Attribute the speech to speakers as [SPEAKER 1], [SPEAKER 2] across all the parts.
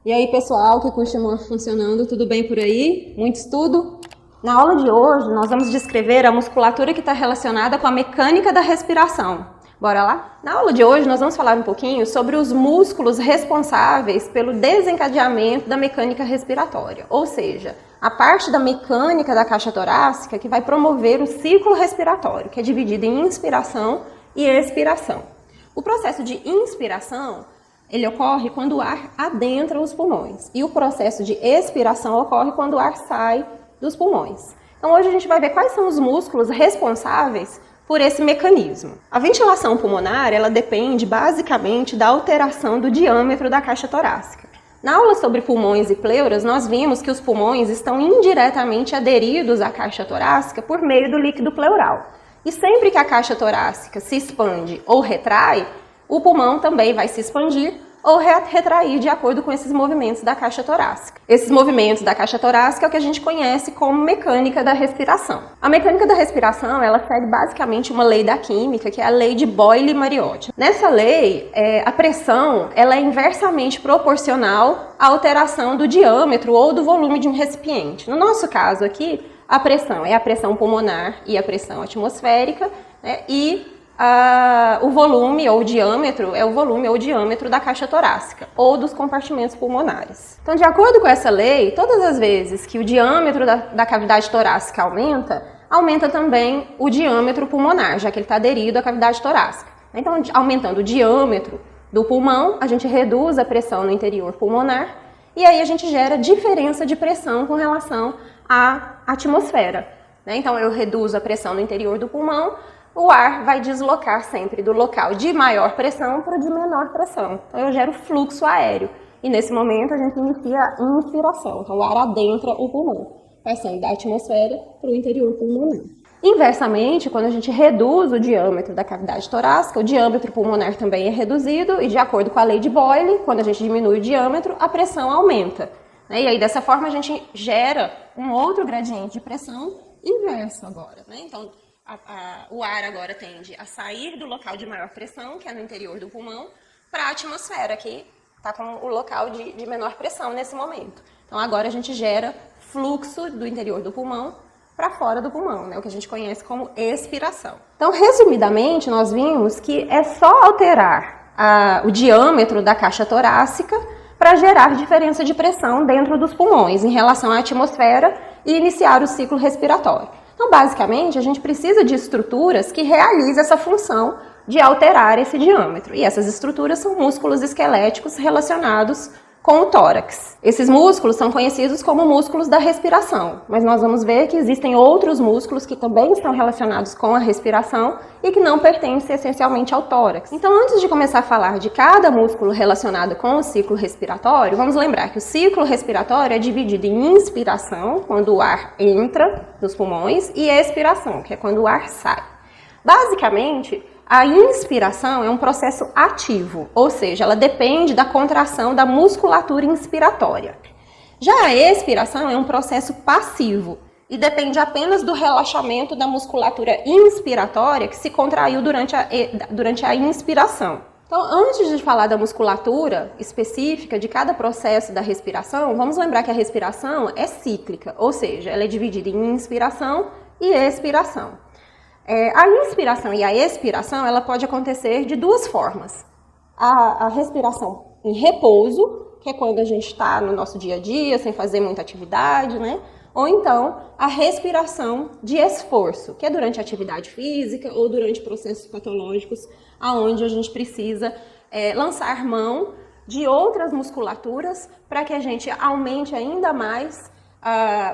[SPEAKER 1] E aí, pessoal, que curte Amor Funcionando, tudo bem por aí? Muito estudo? Na aula de hoje, nós vamos descrever a musculatura que está relacionada com a mecânica da respiração. Bora lá? Na aula de hoje, nós vamos falar um pouquinho sobre os músculos responsáveis pelo desencadeamento da mecânica respiratória, ou seja, a parte da mecânica da caixa torácica que vai promover o ciclo respiratório, que é dividido em inspiração e expiração. O processo de inspiração ele ocorre quando o ar adentra os pulmões e o processo de expiração ocorre quando o ar sai dos pulmões. Então hoje a gente vai ver quais são os músculos responsáveis por esse mecanismo. A ventilação pulmonar ela depende basicamente da alteração do diâmetro da caixa torácica. Na aula sobre pulmões e pleuras, nós vimos que os pulmões estão indiretamente aderidos à caixa torácica por meio do líquido pleural. E sempre que a caixa torácica se expande ou retrai, o pulmão também vai se expandir ou retrair de acordo com esses movimentos da caixa torácica. Esses movimentos da caixa torácica é o que a gente conhece como mecânica da respiração. A mecânica da respiração, ela segue basicamente uma lei da química, que é a lei de Boyle-Mariotti. Nessa lei, a pressão ela é inversamente proporcional à alteração do diâmetro ou do volume de um recipiente. No nosso caso aqui, a pressão é a pressão pulmonar e a pressão atmosférica, né, e o volume ou o diâmetro é o volume ou o diâmetro da caixa torácica ou dos compartimentos pulmonares. Então, de acordo com essa lei, todas as vezes que o diâmetro da cavidade torácica aumenta também o diâmetro pulmonar, já que ele está aderido à cavidade torácica. Então, aumentando o diâmetro do pulmão, a gente reduz a pressão no interior pulmonar e aí a gente gera diferença de pressão com relação à atmosfera. Então, eu reduzo a pressão no interior do pulmão, o ar vai deslocar sempre do local de maior pressão para o de menor pressão. Então, eu gero fluxo aéreo. E nesse momento, a gente inicia a inspiração. Então, o ar adentra o pulmão, passando da atmosfera para o interior pulmonar. Inversamente, quando a gente reduz o diâmetro da cavidade torácica, o diâmetro pulmonar também é reduzido e, de acordo com a lei de Boyle, quando a gente diminui o diâmetro, a pressão aumenta. E aí, dessa forma, a gente gera um outro gradiente de pressão inverso agora. Então, o ar agora tende a sair do local de maior pressão, que é no interior do pulmão, para a atmosfera, que está com o local de menor pressão nesse momento. Então, agora a gente gera fluxo do interior do pulmão para fora do pulmão, o que a gente conhece como expiração. Então, resumidamente, nós vimos que é só alterar o diâmetro da caixa torácica para gerar diferença de pressão dentro dos pulmões em relação à atmosfera e iniciar o ciclo respiratório. Então, basicamente, a gente precisa de estruturas que realizem essa função de alterar esse diâmetro. E essas estruturas são músculos esqueléticos relacionados com o tórax. Esses músculos são conhecidos como músculos da respiração, mas nós vamos ver que existem outros músculos que também estão relacionados com a respiração e que não pertencem essencialmente ao tórax. Então, antes de começar a falar de cada músculo relacionado com o ciclo respiratório, vamos lembrar que o ciclo respiratório é dividido em inspiração, quando o ar entra nos pulmões, e expiração, que é quando o ar sai. Basicamente, a inspiração é um processo ativo, ou seja, ela depende da contração da musculatura inspiratória. Já a expiração é um processo passivo e depende apenas do relaxamento da musculatura inspiratória que se contraiu durante a inspiração. Então, antes de falar da musculatura específica de cada processo da respiração, vamos lembrar que a respiração é cíclica, ou seja, ela é dividida em inspiração e expiração. A inspiração e a expiração, ela pode acontecer de duas formas. A respiração em repouso, que é quando a gente está no nosso dia a dia, sem fazer muita atividade, Ou então, a respiração de esforço, que é durante a atividade física ou durante processos patológicos, onde a gente precisa lançar mão de outras musculaturas para que a gente aumente ainda mais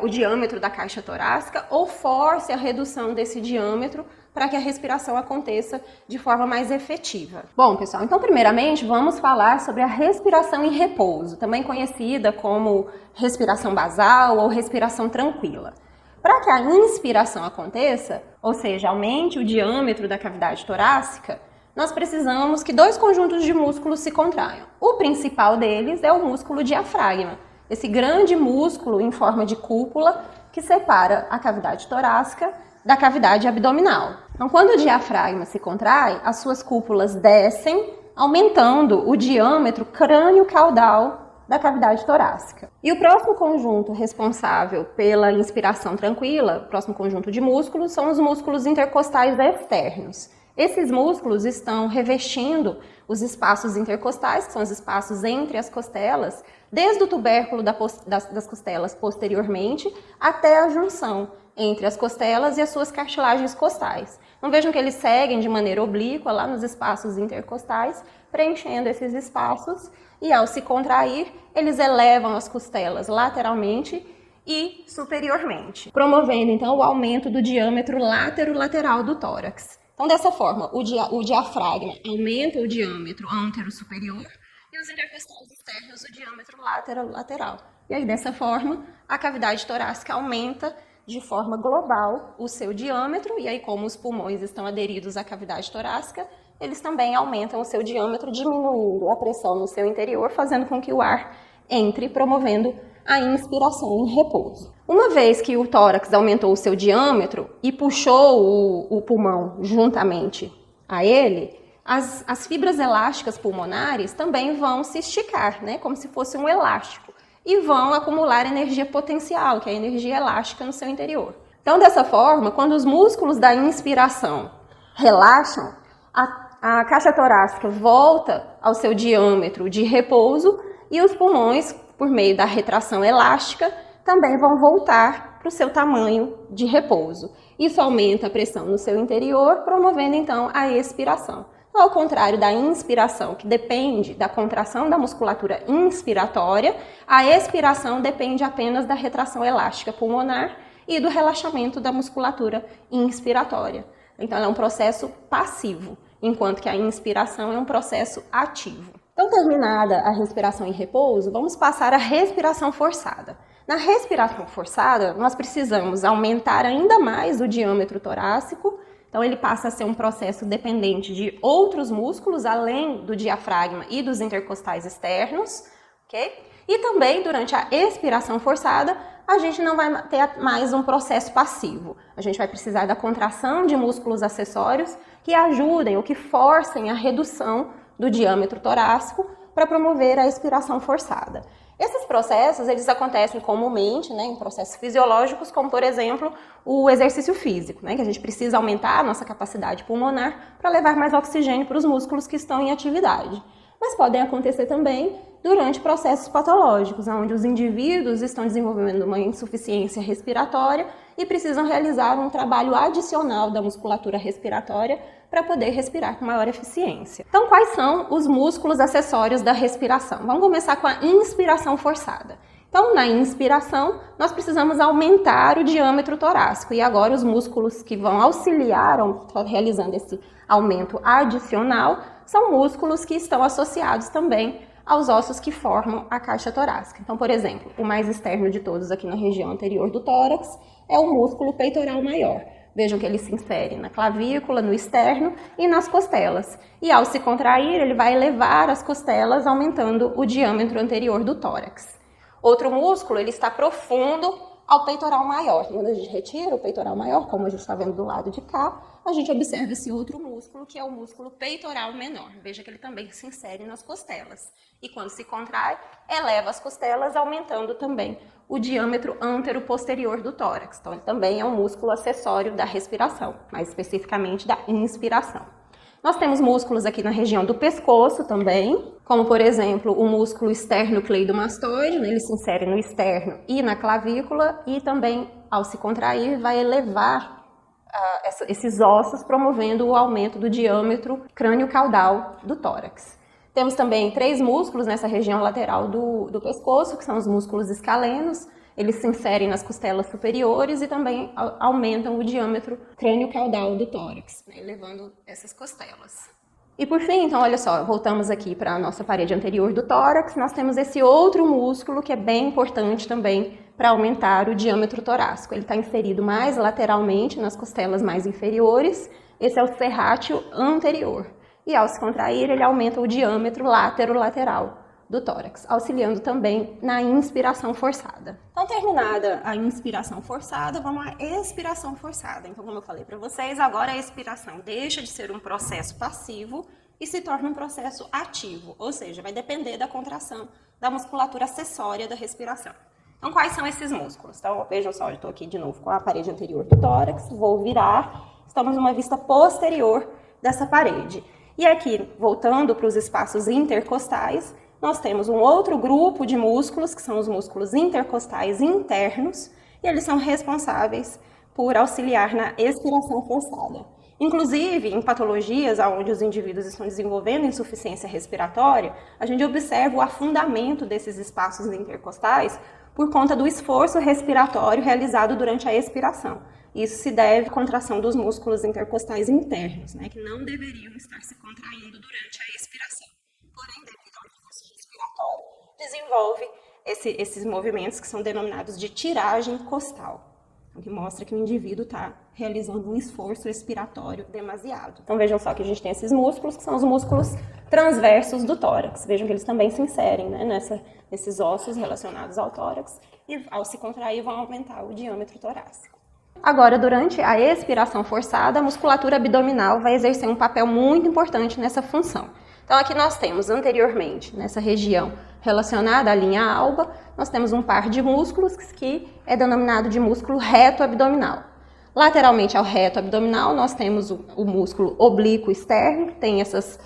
[SPEAKER 1] o diâmetro da caixa torácica ou force a redução desse diâmetro para que a respiração aconteça de forma mais efetiva. Bom, pessoal, então primeiramente vamos falar sobre a respiração em repouso, também conhecida como respiração basal ou respiração tranquila. Para que a inspiração aconteça, ou seja, aumente o diâmetro da cavidade torácica, nós precisamos que dois conjuntos de músculos se contraiam. O principal deles é o músculo diafragma, esse grande músculo em forma de cúpula que separa a cavidade torácica da cavidade abdominal. Então, quando o diafragma se contrai, as suas cúpulas descem, aumentando o diâmetro crânio-caudal da cavidade torácica. E o próximo conjunto responsável pela inspiração tranquila, o próximo conjunto de músculos, são os músculos intercostais externos. Esses músculos estão revestindo os espaços intercostais, que são os espaços entre as costelas, desde o tubérculo das costelas posteriormente até a junção entre as costelas e as suas cartilagens costais. Então vejam que eles seguem de maneira oblíqua lá nos espaços intercostais, preenchendo esses espaços, e ao se contrair, eles elevam as costelas lateralmente e superiormente, promovendo então o aumento do diâmetro látero-lateral do tórax. Então dessa forma, o diafragma aumenta o diâmetro antero-superior e os intercostais externos o diâmetro látero-lateral. E aí dessa forma, a cavidade torácica aumenta de forma global o seu diâmetro, e aí como os pulmões estão aderidos à cavidade torácica, eles também aumentam o seu diâmetro, diminuindo a pressão no seu interior, fazendo com que o ar entre, promovendo a inspiração em repouso. Uma vez que o tórax aumentou o seu diâmetro e puxou o pulmão juntamente a ele, as fibras elásticas pulmonares também vão se esticar, né, como se fosse um elástico, e vão acumular energia potencial, que é a energia elástica no seu interior. Então, dessa forma, quando os músculos da inspiração relaxam, a caixa torácica volta ao seu diâmetro de repouso e os pulmões, por meio da retração elástica, também vão voltar para o seu tamanho de repouso. Isso aumenta a pressão no seu interior, promovendo então a expiração. Ao contrário da inspiração, que depende da contração da musculatura inspiratória, a expiração depende apenas da retração elástica pulmonar e do relaxamento da musculatura inspiratória. Então, ela é um processo passivo, enquanto que a inspiração é um processo ativo. Então, terminada a respiração em repouso, vamos passar à respiração forçada. Na respiração forçada, nós precisamos aumentar ainda mais o diâmetro torácico. Então, ele passa a ser um processo dependente de outros músculos, além do diafragma e dos intercostais externos, ok? E também, durante a expiração forçada, a gente não vai ter mais um processo passivo. A gente vai precisar da contração de músculos acessórios que ajudem ou que forcem a redução do diâmetro torácico para promover a expiração forçada. Esses processos, eles acontecem comumente, né, em processos fisiológicos, como, por exemplo, o exercício físico, né, que a gente precisa aumentar a nossa capacidade pulmonar para levar mais oxigênio para os músculos que estão em atividade. Mas podem acontecer também durante processos patológicos, onde os indivíduos estão desenvolvendo uma insuficiência respiratória e precisam realizar um trabalho adicional da musculatura respiratória para poder respirar com maior eficiência. Então, quais são os músculos acessórios da respiração? Vamos começar com a inspiração forçada. Então, na inspiração, nós precisamos aumentar o diâmetro torácico, e agora os músculos que vão auxiliar realizando esse aumento adicional são músculos que estão associados também aos ossos que formam a caixa torácica. Então, por exemplo, o mais externo de todos aqui na região anterior do tórax é o músculo peitoral maior. Vejam que ele se insere na clavícula, no externo e nas costelas. E ao se contrair, ele vai elevar as costelas, aumentando o diâmetro anterior do tórax. Outro músculo, ele está profundo ao peitoral maior. Quando a gente retira o peitoral maior, como a gente está vendo do lado de cá, a gente observa esse outro músculo, que é o músculo peitoral menor. Veja que ele também se insere nas costelas. E quando se contrai, eleva as costelas, aumentando também o diâmetro antero-posterior do tórax. Então, ele também é um músculo acessório da respiração, mais especificamente da inspiração. Nós temos músculos aqui na região do pescoço também, como, por exemplo, o músculo esternocleidomastoide, né? Ele se insere no externo e na clavícula, e também, ao se contrair, vai elevar esses ossos, promovendo o aumento do diâmetro crânio-caudal do tórax. Temos também 3 músculos nessa região lateral do pescoço, que são os músculos escalenos. Eles se inserem nas costelas superiores e também aumentam o diâmetro crânio-caudal do tórax, né, elevando essas costelas. E por fim, então, olha só, voltamos aqui para a nossa parede anterior do tórax. Nós temos esse outro músculo que é bem importante também para aumentar o diâmetro torácico. Ele está inserido mais lateralmente nas costelas mais inferiores. Esse é o serrátil anterior. E ao se contrair, ele aumenta o diâmetro látero-lateral do tórax, auxiliando também na inspiração forçada. Então, terminada a inspiração forçada, vamos à expiração forçada. Então, como eu falei para vocês, agora a expiração deixa de ser um processo passivo e se torna um processo ativo, ou seja, vai depender da contração da musculatura acessória da respiração. Então, quais são esses músculos? Então, vejam só, eu estou aqui de novo com a parede anterior do tórax, vou virar, estamos numa vista posterior dessa parede. E aqui, voltando para os espaços intercostais, nós temos um outro grupo de músculos, que são os músculos intercostais internos, e eles são responsáveis por auxiliar na expiração forçada. Inclusive, em patologias onde os indivíduos estão desenvolvendo insuficiência respiratória, a gente observa o afundamento desses espaços intercostais por conta do esforço respiratório realizado durante a expiração. Isso se deve à contração dos músculos intercostais internos, né, que não deveriam estar se contraindo durante a expiração. Porém, devido ao esforço respiratório, desenvolve esses movimentos que são denominados de tiragem costal, que mostra que o indivíduo está realizando um esforço expiratório demasiado. Então vejam só que a gente tem esses músculos, que são os músculos transversos do tórax. Vejam que eles também se inserem, né, nesses ossos relacionados ao tórax e ao se contrair vão aumentar o diâmetro torácico. Agora, durante a expiração forçada, a musculatura abdominal vai exercer um papel muito importante nessa função. Então aqui nós temos anteriormente, nessa região relacionada à linha alba, nós temos um par de músculos que é denominado de músculo reto abdominal. Lateralmente ao reto abdominal, nós temos o músculo oblíquo externo, que tem essas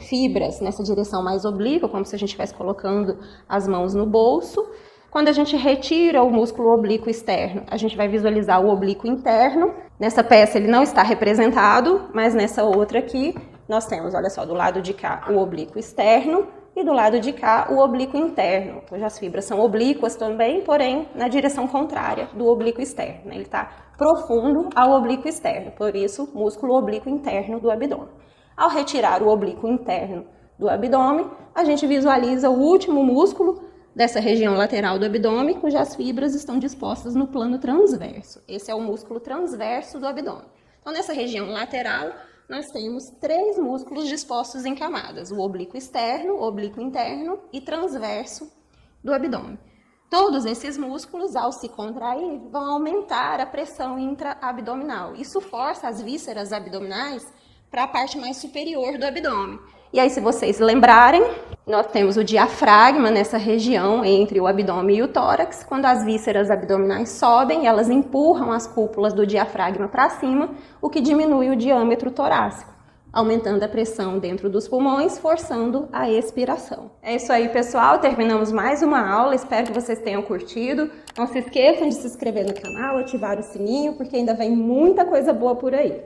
[SPEAKER 1] fibras nessa direção mais oblíqua, como se a gente estivesse colocando as mãos no bolso. Quando a gente retira o músculo oblíquo externo, a gente vai visualizar o oblíquo interno. Nessa peça ele não está representado, mas nessa outra aqui, nós temos, olha só, do lado de cá o oblíquo externo e do lado de cá o oblíquo interno, cujas as fibras são oblíquas também, porém na direção contrária do oblíquo externo. Ele está profundo ao oblíquo externo, por isso músculo oblíquo interno do abdômen. Ao retirar o oblíquo interno do abdômen, a gente visualiza o último músculo dessa região lateral do abdômen, cujas fibras estão dispostas no plano transverso. Esse é o músculo transverso do abdômen. Então, nessa região lateral, nós temos 3 músculos dispostos em camadas: o oblíquo externo, o oblíquo interno e transverso do abdômen. Todos esses músculos, ao se contrair, vão aumentar a pressão intra-abdominal. Isso força as vísceras abdominais para a parte mais superior do abdômen. E aí, se vocês lembrarem, nós temos o diafragma nessa região entre o abdômen e o tórax. Quando as vísceras abdominais sobem, elas empurram as cúpulas do diafragma para cima, o que diminui o diâmetro torácico, aumentando a pressão dentro dos pulmões, forçando a expiração. É isso aí, pessoal. Terminamos mais uma aula. Espero que vocês tenham curtido. Não se esqueçam de se inscrever no canal, ativar o sininho, porque ainda vem muita coisa boa por aí.